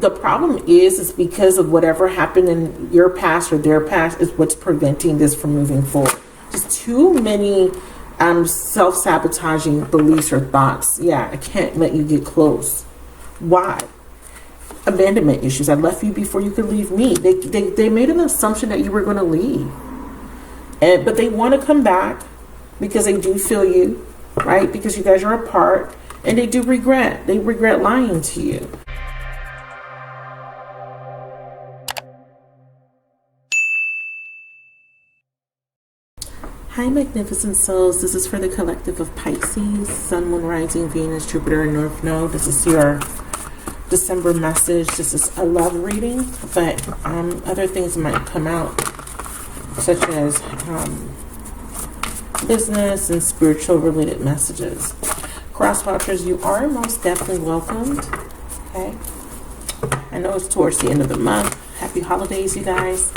the problem is because of whatever happened in your past or their past is what's preventing this from moving forward. Just too many self-sabotaging beliefs or thoughts. Yeah, I can't let you get close. Why? Abandonment issues. I left you before you could leave me. They made an assumption that you were going to leave. But they want to come back because they do feel you, right? Because you guys are apart. And they do regret. They regret lying to you. Hi, magnificent souls. This is for the collective of Pisces, Sun, Moon, Rising, Venus, Jupiter, and North Node. This is your December message. This is a love reading, but other things might come out, such as business and spiritual related messages. Cross watchers, you are most definitely welcomed. Okay, I know it's towards the end of the month. Happy holidays, you guys.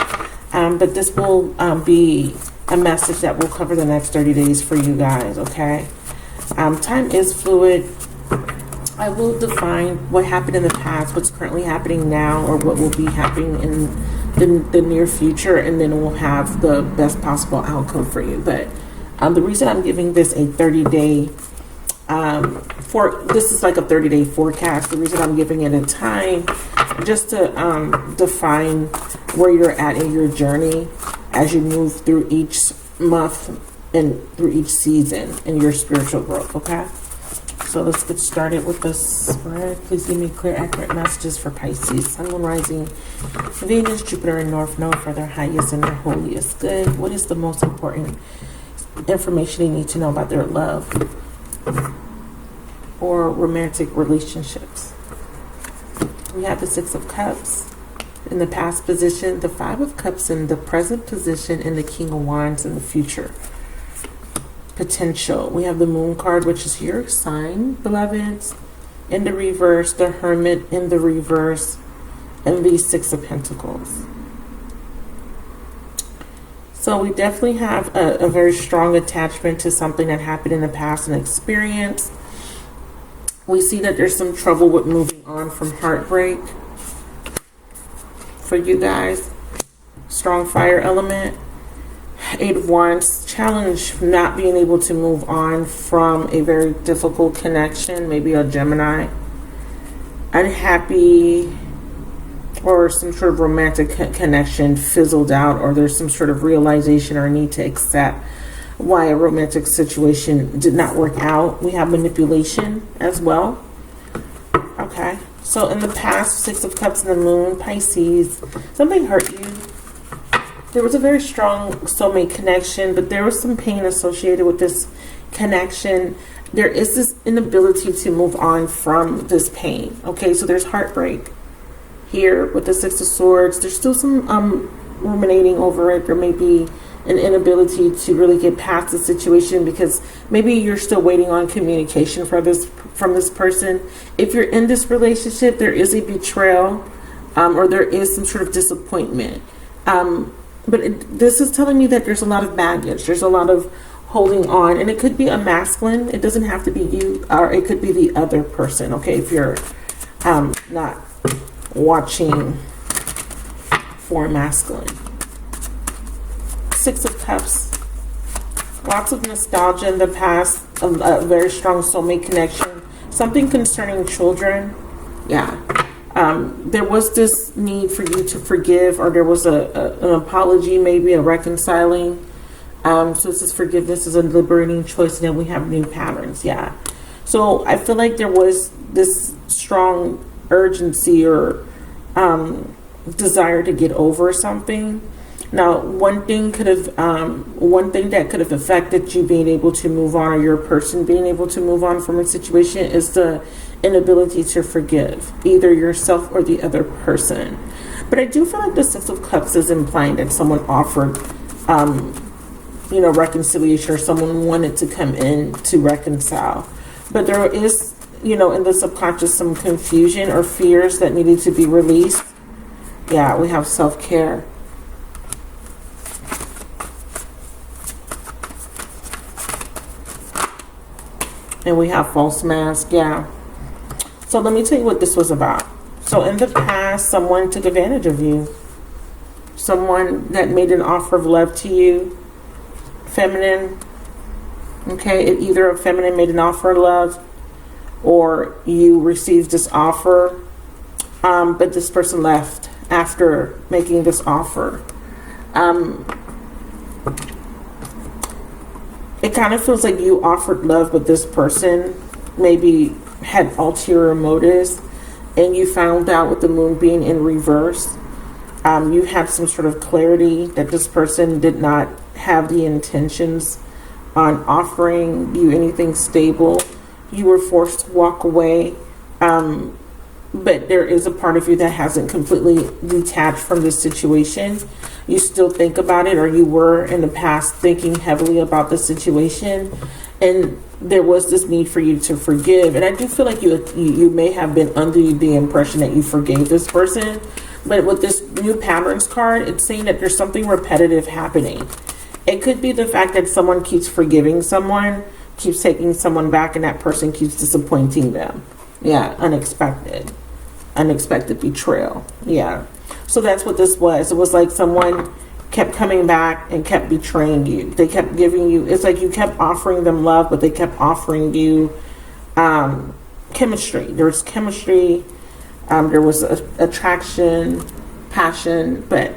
But this will be a message that will cover the next 30 days for you guys. Okay, time is fluid. I will define what happened in the past, what's currently happening now, or what will be happening in the near future, and then we'll have the best possible outcome for you. But the reason I'm giving this a 30-day this is like a 30-day forecast. The reason I'm giving it a time, just to define where you're at in your journey as you move through each month and through each season in your spiritual growth. Okay, so let's get started with this spread. Please give me clear, accurate messages for Pisces, Sun, Moon, Rising, Venus, Jupiter, and North Node for their highest and their holiest good. What is the most important information you need to know about their love or romantic relationships? We have the Six of Cups in the past position, the Five of Cups in the present position, and the King of Wands in the future potential. We have the Moon card, which is your sign, beloveds, in the reverse, the Hermit in the reverse, and the Six of Pentacles. So we definitely have a very strong attachment to something that happened in the past and experience. We see that there's some trouble with moving on from heartbreak for you guys. Strong fire element. Eight of Wands, challenge not being able to move on from a very difficult connection, maybe a Gemini. Unhappy, or some sort of romantic connection fizzled out, or there's some sort of realization or need to accept why a romantic situation did not work out. We have manipulation as well. Okay, so in the past, Six of Cups in the Moon, Pisces, something hurt you. There was a very strong soulmate connection, but there was some pain associated with this connection. There is this inability to move on from this pain. Okay, so there's heartbreak here with the Six of Swords. There's still some ruminating over it. There may be an inability to really get past the situation because maybe you're still waiting on communication from this person. If you're in this relationship, there is a betrayal or there is some sort of disappointment. But this is telling me that there's a lot of baggage. There's a lot of holding on, and it could be a masculine. It doesn't have to be you, or it could be the other person. Okay, if you're not watching for masculine. Six of Cups, lots of nostalgia in the past, a very strong soulmate connection, something concerning children. Yeah, there was this need for you to forgive, or there was an apology, maybe a reconciling. So this is forgiveness is a liberating choice, and then we have new patterns. Yeah, so I feel like there was this strong urgency or desire to get over something. Now, one thing that could have affected you being able to move on, or your person being able to move on from a situation, is the inability to forgive either yourself or the other person. But I do feel like the Six of Cups is implying that someone offered, reconciliation, or someone wanted to come in to reconcile. But there is, in the subconscious, some confusion or fears that needed to be released. Yeah, we have self-care. And we have false mask. Yeah. So let me tell you what this was about. So in the past, someone took advantage of you. Someone that made an offer of love to you. Feminine. Okay, either a feminine made an offer of love, or you received this offer, but this person left after making this offer. It kind of feels like you offered love, but this person maybe had ulterior motives, and you found out with the moon being in reverse. You had some sort of clarity that this person did not have the intentions on offering you anything stable. You were forced to walk away. But there is a part of you that hasn't completely detached from this situation. You still think about it, or you were in the past thinking heavily about the situation, and there was this need for you to forgive. And I do feel like you may have been under the impression that you forgave this person, but with this new patterns card, it's saying that there's something repetitive happening. It could be the fact that someone keeps forgiving someone, keeps taking someone back, and that person keeps disappointing them. Yeah, unexpected betrayal. Yeah. So that's what this was. It was like someone kept coming back and kept betraying you. They kept giving you, it's like you kept offering them love, but they kept offering you chemistry. There was chemistry, there was attraction, passion, but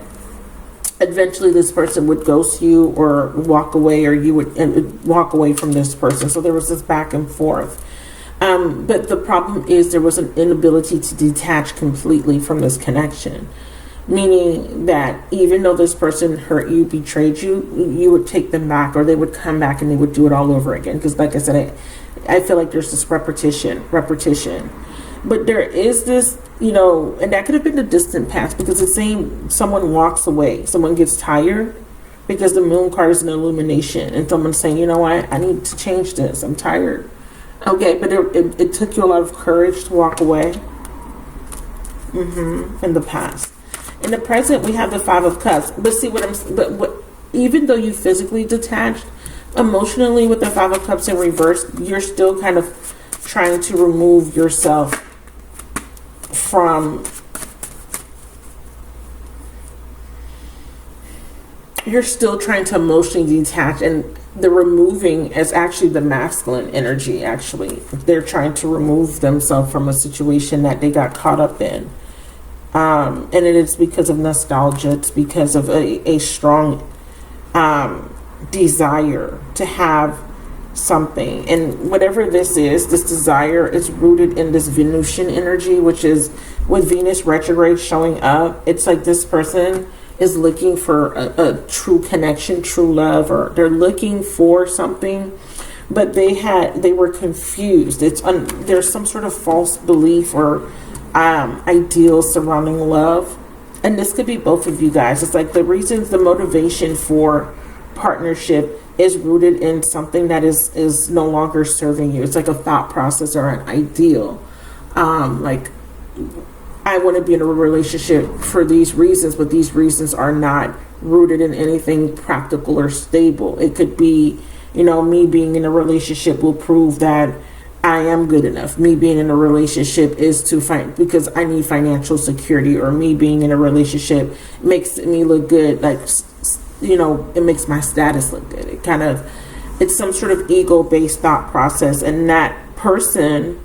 eventually this person would ghost you or walk away, or you would walk away from this person. So there was this back and forth. But the problem is there was an inability to detach completely from this connection. Meaning that even though this person hurt you, betrayed you, you would take them back, or they would come back and they would do it all over again. Because like I said, I feel like there's this repetition. But there is this, and that could have been the distant past, because it's saying someone walks away, someone gets tired, because the moon card is an illumination, and someone's saying, you know what, I need to change this, I'm tired. Okay, but it took you a lot of courage to walk away in the past. In the present, we have the Five of Cups. But see even though you physically detached, emotionally with the Five of Cups in reverse, you're still kind of trying to remove yourself from, you're still trying to emotionally detach, and the removing is actually the masculine energy. Actually, they're trying to remove themselves from a situation that they got caught up in. And it is because of nostalgia. It's because of a strong desire to have something. And whatever this desire is rooted in this Venusian energy, which is with Venus retrograde showing up. It's like this person is looking for a true connection, true love, or they're looking for something, but they were confused. There's some sort of false belief or ideals surrounding love, and this could be both of you guys. It's like the motivation for partnership is rooted in something that is no longer serving you. It's like a thought process or an ideal, like, I want to be in a relationship for these reasons, but these reasons are not rooted in anything practical or stable. It could be, me being in a relationship will prove that I am good enough. Me being in a relationship is to find, because I need financial security, or me being in a relationship makes me look good. Like, it makes my status look good. It's some sort of ego-based thought process, and that person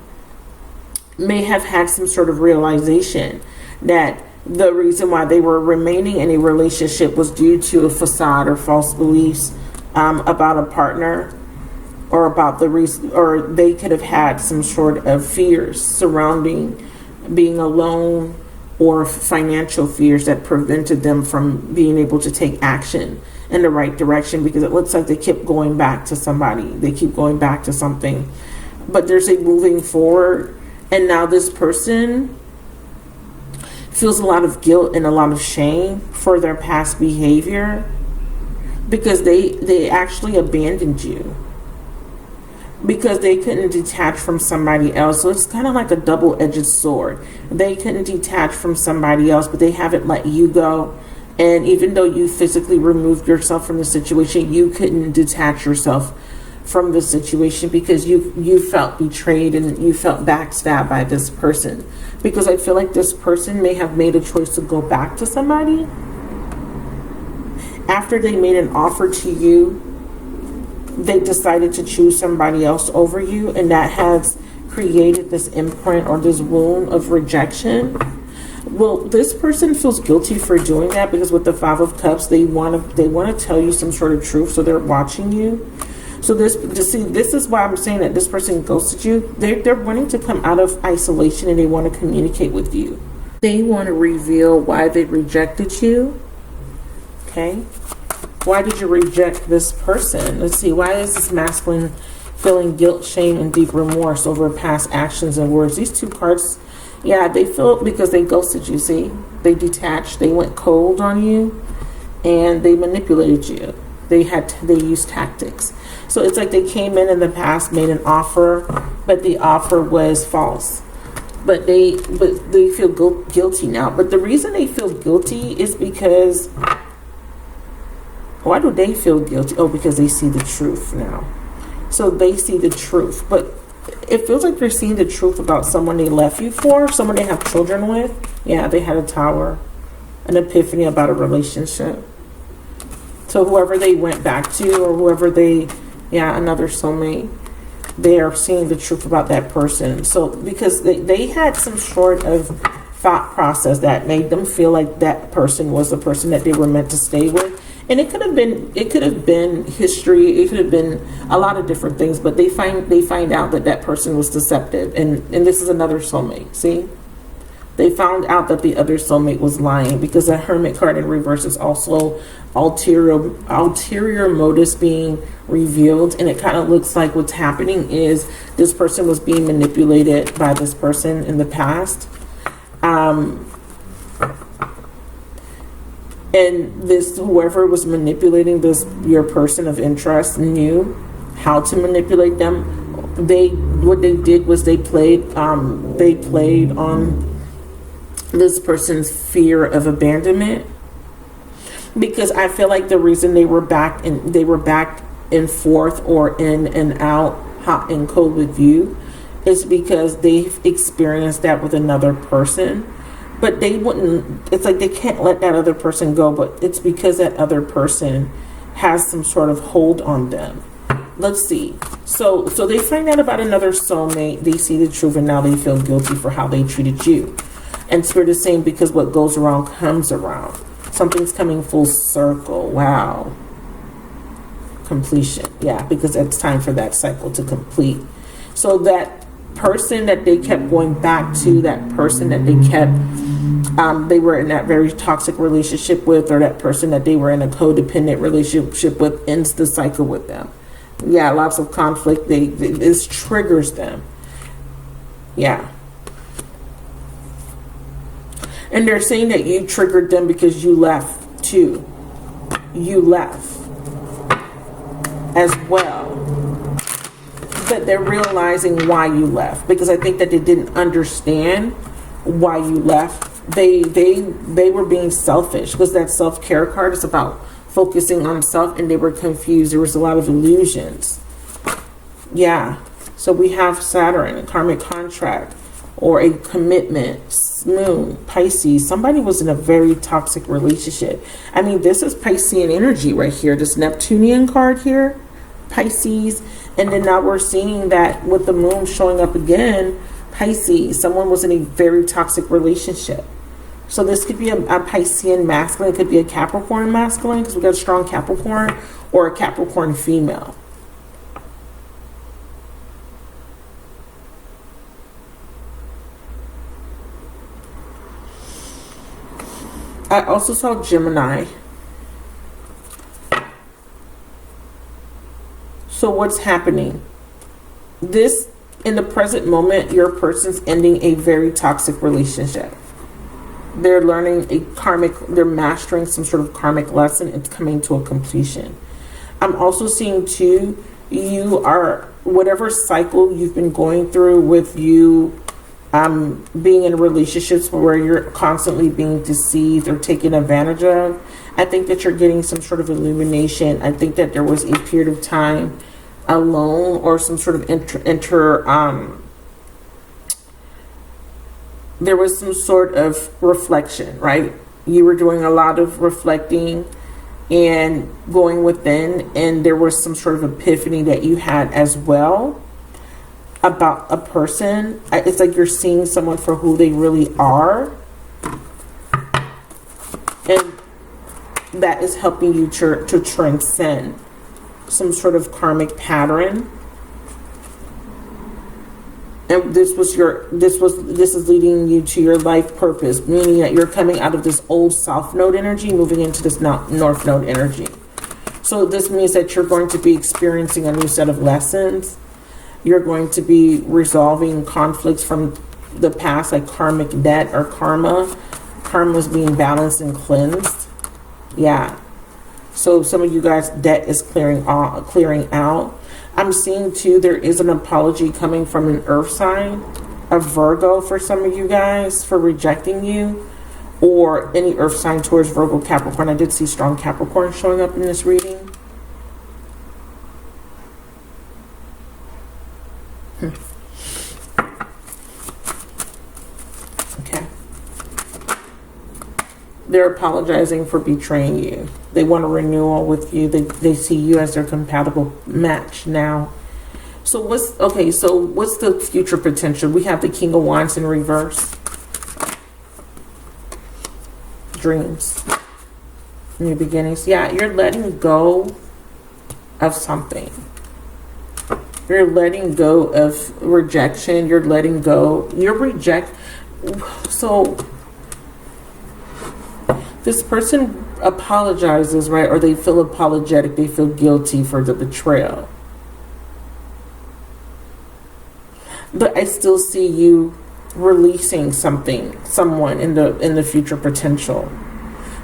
may have had some sort of realization that the reason why they were remaining in a relationship was due to a facade or false beliefs about a partner, or about the reason, or they could have had some sort of fears surrounding being alone, or financial fears that prevented them from being able to take action in the right direction, because it looks like they kept going back to somebody. They keep going back to something, but there's a moving forward. And now this person feels a lot of guilt and a lot of shame for their past behavior, because they actually abandoned you because they couldn't detach from somebody else. So it's kind of like a double-edged sword. They couldn't detach from somebody else, but they haven't let you go. And even though you physically removed yourself from the situation, you couldn't detach yourself from this situation because you felt betrayed and you felt backstabbed by this person. Because I feel like this person may have made a choice to go back to somebody after they made an offer to you. They decided to choose somebody else over you, and that has created this imprint or this wound of rejection. Well, this person feels guilty for doing that because with the Five of Cups, they want to tell you some sort of truth, so they're watching you. So this is why I'm saying that this person ghosted you. They're wanting to come out of isolation and they want to communicate with you. They want to reveal why they rejected you. Okay, why did you reject this person? Let's see. Why is this masculine feeling guilt, shame, and deep remorse over past actions and words? These two cards, yeah, they feel it because they ghosted you. See, they detached, they went cold on you, and they manipulated you. They used tactics. So it's like they came in the past, made an offer, but the offer was false. But they feel guilty now. But the reason they feel guilty is because, why do they feel guilty? Oh, because they see the truth now. So they see the truth. But it feels like they're seeing the truth about someone they left you for, someone they have children with. Yeah, they had a tower, an epiphany about a relationship. So whoever they went back to, or whoever another soulmate, they are seeing the truth about that person. So because they had some sort of thought process that made them feel like that person was the person that they were meant to stay with. And it could have been history, it could have been a lot of different things, but they find out that person was deceptive. And this is another soulmate, see? They found out that the other soulmate was lying, because the Hermit card in reverse is also ulterior motives being revealed. And it kind of looks like what's happening is this person was being manipulated by this person in the past. And this, whoever was manipulating your person of interest, knew how to manipulate them. What they did was they played on this person's fear of abandonment, because I feel like the reason they were back and forth, or in and out, hot and cold with you, is because they've experienced that with another person. But they wouldn't, it's like they can't let that other person go, but it's because that other person has some sort of hold on them. Let's see. So they find out about another soulmate, they see the truth, and now they feel guilty for how they treated you. And Spirit is saying, because what goes around comes around. Something's coming full circle. Wow. Completion. Yeah, because it's time for that cycle to complete. So that person that they kept going back to, that person that they kept, they were in that very toxic relationship with, or that person that they were in a codependent relationship with, ends the cycle with them. Yeah, lots of conflict. This triggers them. Yeah. And they're saying that you triggered them because you left too. You left as well. But they're realizing why you left, because I think that they didn't understand why you left. They were being selfish, because that self-care card is about focusing on self, and they were confused. There was a lot of illusions. Yeah. So we have Saturn, a karmic contract, or a commitment. Moon, Pisces. Somebody was in a very toxic relationship. I mean, this is Piscean energy right here. This Neptunian card here, Pisces. And then now we're seeing that with the moon showing up again, Pisces. Someone was in a very toxic relationship. So this could be a Piscean masculine. It could be a Capricorn masculine, because we got a strong Capricorn, or a Capricorn female. I also saw Gemini. So what's happening? This, in the present moment, your person's ending a very toxic relationship. They're learning they're mastering some sort of karmic lesson. It's coming to a completion. I'm also seeing too, you are, whatever cycle you've been going through with you being in relationships where you're constantly being deceived or taken advantage of, I think that you're getting some sort of illumination. I think that there was a period of time alone, or some sort of there was some sort of reflection, right? You were doing a lot of reflecting and going within, and there was some sort of epiphany that you had as well about a person. It's like you're seeing someone for who they really are, and that is helping you to transcend some sort of karmic pattern. And this is leading you to your life purpose, meaning that you're coming out of this old south node energy, moving into this north node energy. So this means that you're going to be experiencing a new set of lessons. You're going to be resolving conflicts from the past, like karmic debt or karma. Karma is being balanced and cleansed. Yeah. So some of you guys, debt is clearing out. I'm seeing too, there is an apology coming from an earth sign, a Virgo, for some of you guys, for rejecting you, or any earth sign towards Virgo, Capricorn. I did see strong Capricorn showing up in this reading. Okay. They're apologizing for betraying you. They want a renewal with you. They see you as their compatible match now. So what's the future potential? We have the King of Wands in reverse. Dreams. New beginnings. Yeah, you're letting go of something. You're letting go of rejection. You're letting go. So this person apologizes, right? Or they feel apologetic. They feel guilty for the betrayal. But I still see you releasing someone in the future potential.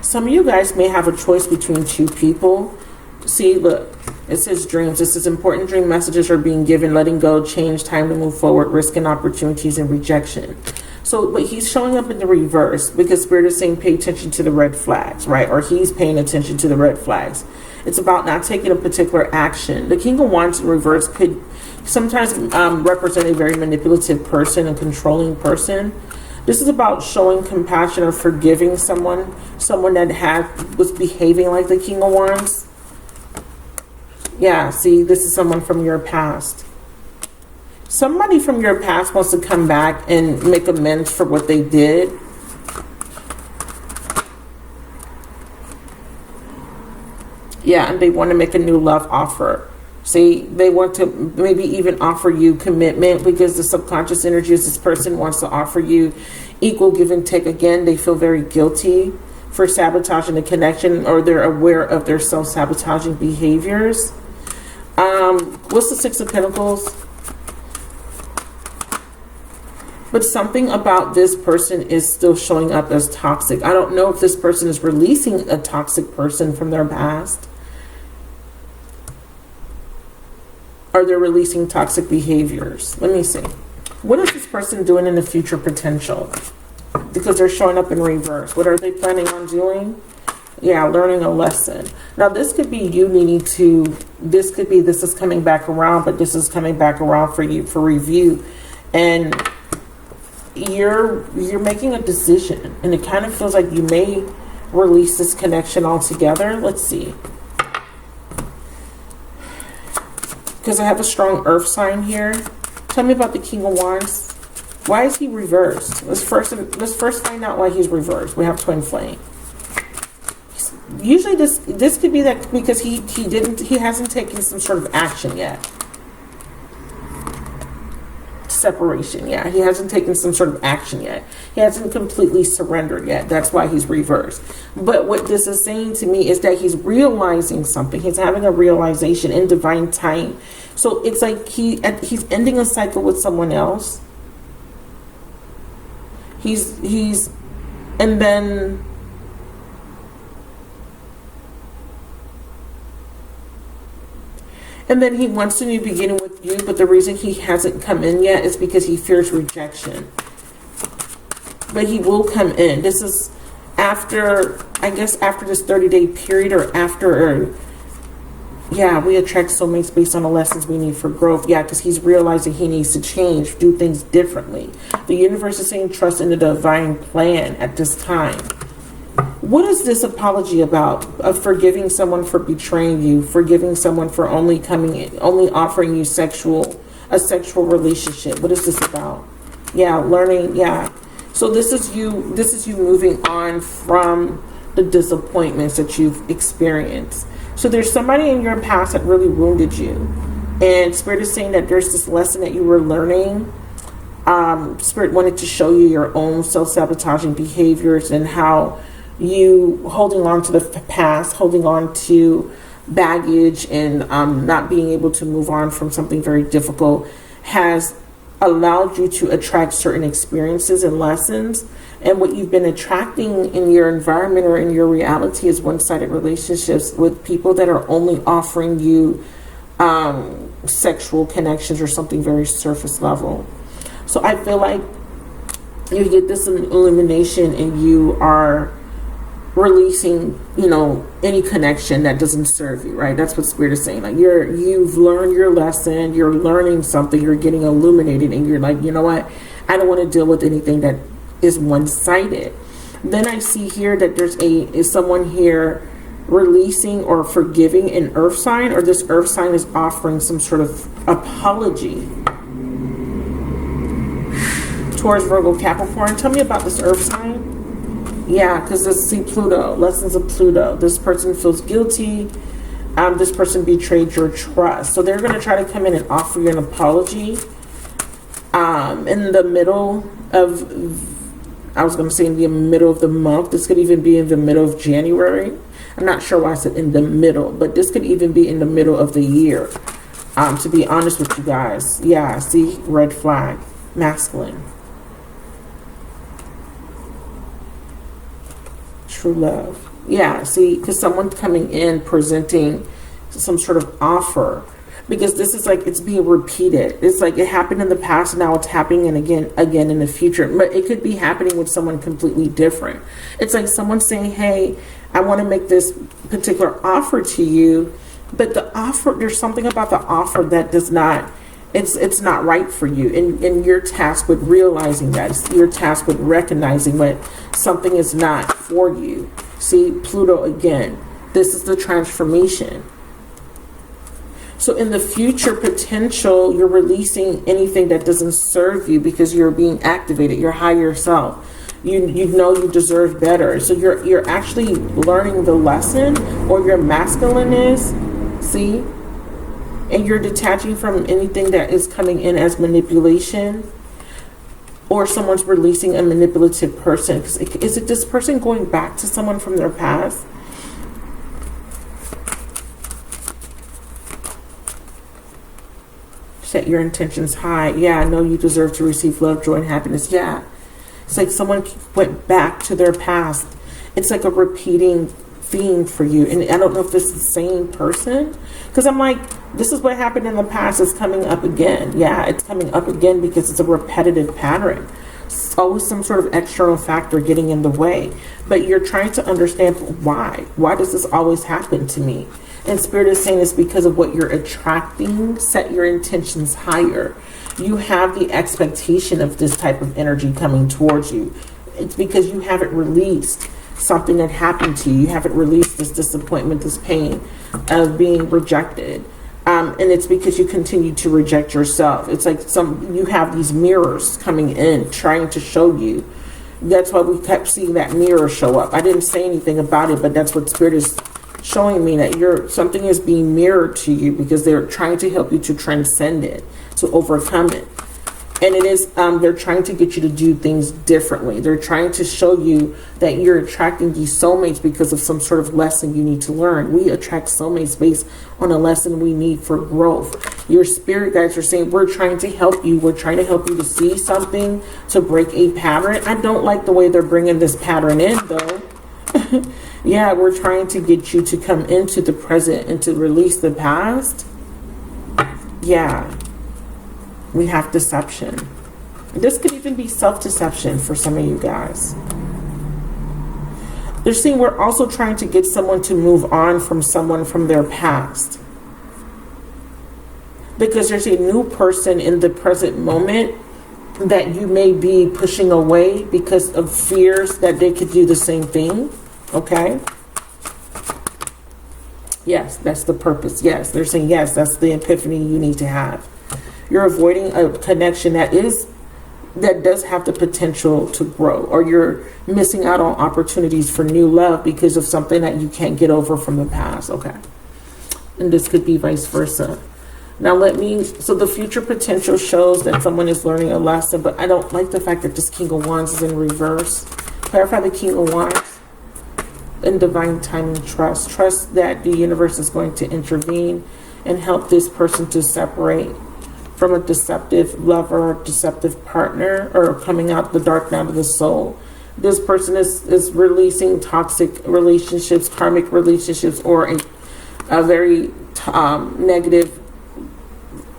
Some of you guys may have a choice between two people. See, look, it says dreams. This is important. Dream messages are being given, letting go, change, time to move forward, risk and opportunities, and rejection. So, but he's showing up in the reverse because Spirit is saying pay attention to the red flags, right? Or he's paying attention to the red flags. It's about not taking a particular action. The King of Wands in reverse could sometimes represent a very manipulative person, a controlling person. This is about showing compassion or forgiving someone that was behaving like the King of Wands. Yeah, see, this is someone from your past. Somebody from your past wants to come back and make amends for what they did. Yeah, and they want to make a new love offer. See, they want to maybe even offer you commitment, because the subconscious energy is this person wants to offer you equal give and take. Again, they feel very guilty for sabotaging the connection, or they're aware of their self-sabotaging behaviors. What's the Six of Pentacles? But something about this person is still showing up as toxic. I don't know if this person is releasing a toxic person from their past, or they're releasing toxic behaviors. Let me see. What is this person doing in the future potential? Because they're showing up in reverse. What are they planning on doing? Yeah, learning a lesson. Now, this could be you needing to, this is coming back around, but this is coming back around for you for review. And you're making a decision, and it kind of feels like you may release this connection altogether. Let's see. Because I have a strong earth sign here. Tell me about the King of Wands. Why is he reversed? Let's first find out why he's reversed. We have twin flame. Usually this could be that because he hasn't taken some sort of action yet. Separation, yeah. He hasn't taken some sort of action yet. He hasn't completely surrendered yet. That's why he's reversed. But what this is saying to me is that he's realizing something. He's having a realization in divine time. So it's like he's ending a cycle with someone else. And then he wants a new beginning with you, but the reason he hasn't come in yet is because he fears rejection. But he will come in. This is after, I guess, after this 30-day period, or after Yeah, we attract soulmates based on the lessons we need for growth. Yeah, because he's realizing he needs to change, do things differently. The universe is saying trust in the divine plan at this time. What is this apology about? Of forgiving someone for betraying you, forgiving someone for only offering you a sexual relationship. What is this about? Yeah, learning. Yeah. So this is you moving on from the disappointments that you've experienced. So there's somebody in your past that really wounded you. And Spirit is saying that there's this lesson that you were learning. Spirit wanted to show you your own self-sabotaging behaviors and how you holding on to the past, holding on to baggage and not being able to move on from something very difficult has allowed you to attract certain experiences and lessons. And what you've been attracting in your environment or in your reality is one-sided relationships with people that are only offering you sexual connections or something very surface level. So I feel like you get this illumination and you are releasing, any connection that doesn't serve you, right? That's what Spirit is saying. Like you've learned your lesson, you're learning something, you're getting illuminated, and you're like, you know what? I don't want to deal with anything that is one-sided. Then I see here that is someone here releasing or forgiving an earth sign, or this earth sign is offering some sort of apology. Taurus, Virgo, Capricorn. Tell me about this earth sign. Yeah, because let's see Pluto, lessons of Pluto. This person feels guilty. This person betrayed your trust. So they're going to try to come in and offer you an apology in the middle of, I was going to say in the middle of the month. This could even be in the middle of January. I'm not sure why I said in the middle, but this could even be in the middle of the year. To be honest with you guys. Yeah, see, red flag, masculine. True love. Yeah, see, because someone's coming in presenting some sort of offer, because this is like it's being repeated. It's like it happened in the past, now it's happening again in the future. But it could be happening with someone completely different. It's like someone saying, hey, I want to make this particular offer to you, but the offer, there's something about the offer that does not, it's not right for you. And you're tasked with realizing that. You're tasked with recognizing when something is not for you. See, Pluto again. This is the transformation. So in the future potential, you're releasing anything that doesn't serve you because you're being activated, your higher self. You know you deserve better. So you're actually learning the lesson, or your masculine is, see? And you're detaching from anything that is coming in as manipulation, or someone's releasing a manipulative person. Because is it this person going back to someone from their past? Set your intentions high. Yeah, I know you deserve to receive love, joy, and happiness. Yeah. It's like someone went back to their past. It's like a repeating theme for you. And I don't know if this is the same person, because I'm like, this is what happened in the past. It's coming up again. Yeah, it's coming up again because it's a repetitive pattern. It's always some sort of external factor getting in the way. But you're trying to understand why. Why does this always happen to me? And Spirit is saying it's because of what you're attracting. Set your intentions higher. You have the expectation of this type of energy coming towards you. It's because you haven't released something that happened to you. You haven't released this disappointment, this pain of being rejected. And it's because you continue to reject yourself. It's like you have these mirrors coming in trying to show you. That's why we kept seeing that mirror show up. I didn't say anything about it, but that's what Spirit is showing me, that something is being mirrored to you because they're trying to help you to transcend it, to overcome it. And it is, they're trying to get you to do things differently. They're trying to show you that you're attracting these soulmates because of some sort of lesson you need to learn. We attract soulmates based on a lesson we need for growth. Your spirit guides are saying, we're trying to help you. We're trying to help you to see something, to break a pattern. I don't like the way they're bringing this pattern in, though. Yeah, we're trying to get you to come into the present and to release the past. Yeah. We have deception. This could even be self-deception for some of you guys. They're saying we're also trying to get someone to move on from someone from their past. because there's a new person in the present moment that you may be pushing away because of fears that they could do the same thing. Okay. Yes, that's the purpose. Yes, they're saying yes, that's the epiphany you need to have. You're avoiding a connection that does have the potential to grow, or you're missing out on opportunities for new love because of something that you can't get over from the past. Okay. And this could be vice versa. Now so the future potential shows that someone is learning a lesson, but I don't like the fact that this King of Wands is in reverse. Clarify the King of Wands. In divine timing, trust. Trust that the universe is going to intervene and help this person to separate from a deceptive lover, deceptive partner, or coming out the dark night of the soul. This person is releasing toxic relationships, karmic relationships, or a very negative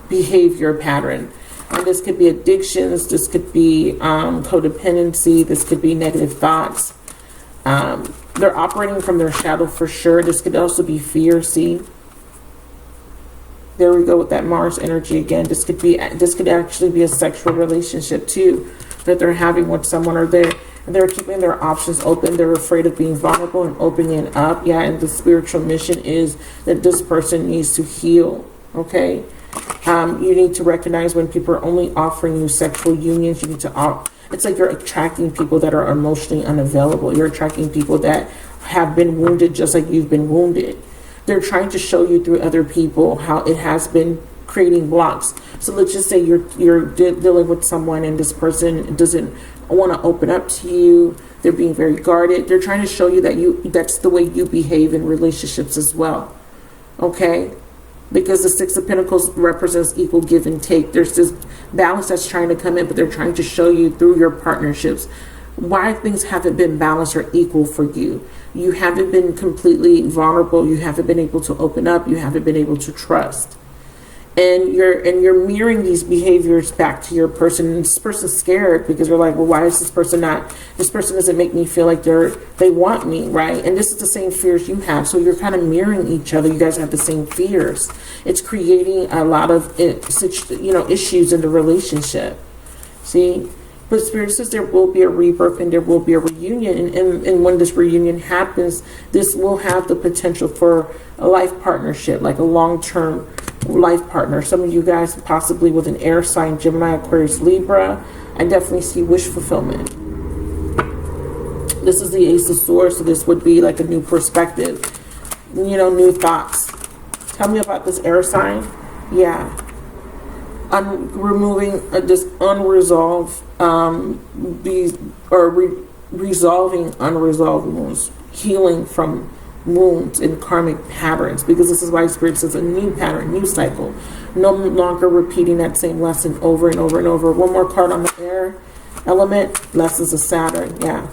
behavior pattern. And this could be addictions, this could be codependency, this could be negative thoughts. They're operating from their shadow for sure. This could also be fear. See, there we go with that Mars energy again. This could actually be a sexual relationship too that they're having with someone, or they're keeping their options open. They're afraid of being vulnerable and opening up. Yeah, and the spiritual mission is that this person needs to heal. Okay, you need to recognize when people are only offering you sexual unions. You need to it's like you're attracting people that are emotionally unavailable. You're attracting people that have been wounded just like you've been wounded. They're trying to show you through other people how it has been creating blocks. So let's just say you're dealing with someone and this person doesn't want to open up to you. They're being very guarded. They're trying to show you that that's the way you behave in relationships as well. Okay? Because the Six of Pentacles represents equal give and take. There's this balance that's trying to come in, but they're trying to show you through your partnerships why things haven't been balanced or equal for you. You haven't been completely vulnerable. You haven't been able to open up. You haven't been able to trust. And you're mirroring these behaviors back to your person. And this person's scared because they're like, well, why is this person doesn't make me feel like they want me, right? And this is the same fears you have. So you're kind of mirroring each other. You guys have the same fears. It's creating a lot of issues in the relationship. See? But Spirit says there will be a rebirth and there will be a reunion. And when this reunion happens, this will have the potential for a life partnership, like a long-term life partner. Some of you guys possibly with an air sign, Gemini, Aquarius, Libra. I definitely see wish fulfillment. This is the Ace of Swords, so this would be like a new perspective, new thoughts. Tell me about this air sign. Yeah. Removing this unresolved resolving unresolved wounds, healing from wounds and karmic patterns, because this is why Spirit says a new pattern, new cycle, no longer repeating that same lesson over and over and over. One more card on the air element, lessons of Saturn. Yeah.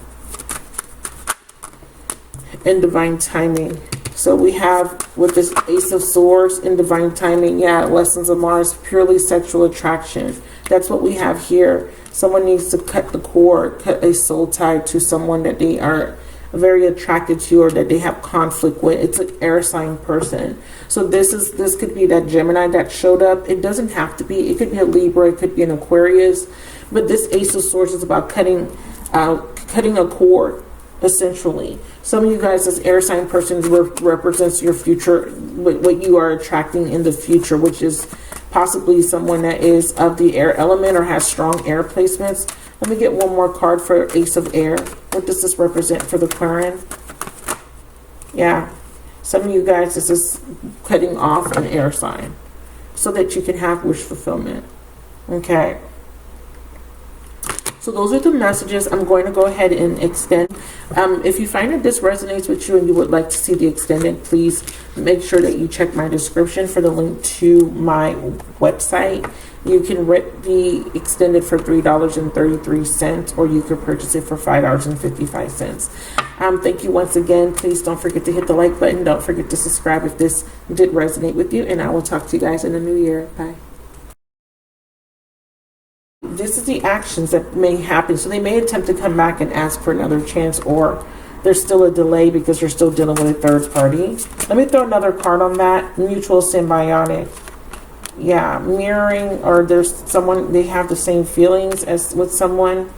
And divine timing. So we have with this Ace of Swords in divine timing, yeah, lessons of Mars, purely sexual attraction. That's what we have here. Someone needs to cut the cord, cut a soul tie to someone that they are very attracted to or that they have conflict with. It's an air sign person. So this could be that Gemini that showed up. It doesn't have to be. It could be a Libra. It could be an Aquarius. But this Ace of Swords is about cutting a cord. Essentially, some of you guys as air sign persons represents your future, what you are attracting in the future, which is possibly someone that is of the air element or has strong air placements. Let me get one more card for Ace of Air. What does this represent for the Aquarian? Yeah, some of you guys, this is cutting off an air sign so that you can have wish fulfillment. Okay. So those are the messages. I'm going to go ahead and extend. If you find that this resonates with you and you would like to see the extended, please make sure that you check my description for the link to my website. You can rent the extended for $3.33, or you could purchase it for $5.55. Thank you once again. Please don't forget to hit the like button. Don't forget to subscribe if this did resonate with you, and I will talk to you guys in the new year. Bye. This is the actions that may happen. So they may attempt to come back and ask for another chance, or there's still a delay because you're still dealing with a third party. Let me throw another card on that. Mutual symbiotic. Yeah, mirroring, or there's someone, they have the same feelings as with someone.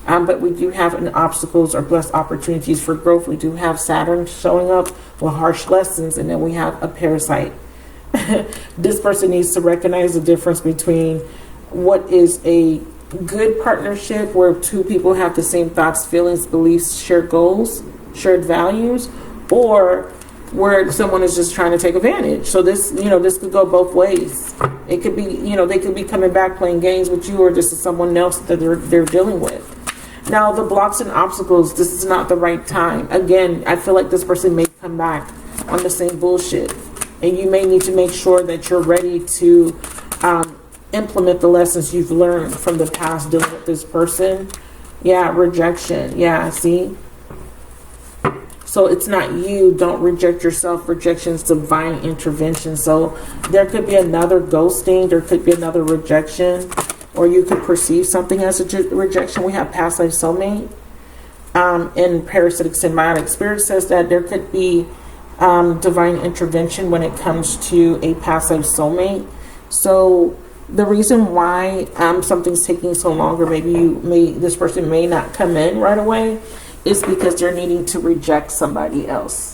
But we do have an obstacles or blessed opportunities for growth. We do have Saturn showing up with harsh lessons, and then we have a parasite. This person needs to recognize the difference between what is a good partnership where two people have the same thoughts, feelings, beliefs, shared goals, shared values, or where someone is just trying to take advantage. So this, this could go both ways. It could be, they could be coming back playing games with you, or this is someone else that they're dealing with. Now, the blocks and obstacles, this is not the right time. Again, I feel like this person may come back on the same bullshit. And you may need to make sure that you're ready to implement the lessons you've learned from the past dealing with this person. Yeah, rejection. Yeah, see? So it's not you. Don't reject yourself. Rejection is divine intervention. So there could be another ghosting. There could be another rejection. Or you could perceive something as a rejection. We have past life soulmate. In parasitic symbiotic, spirit says that there could be divine intervention when it comes to a past life soulmate. So the reason why something's taking so long, or maybe this person may not come in right away, is because they're needing to reject somebody else.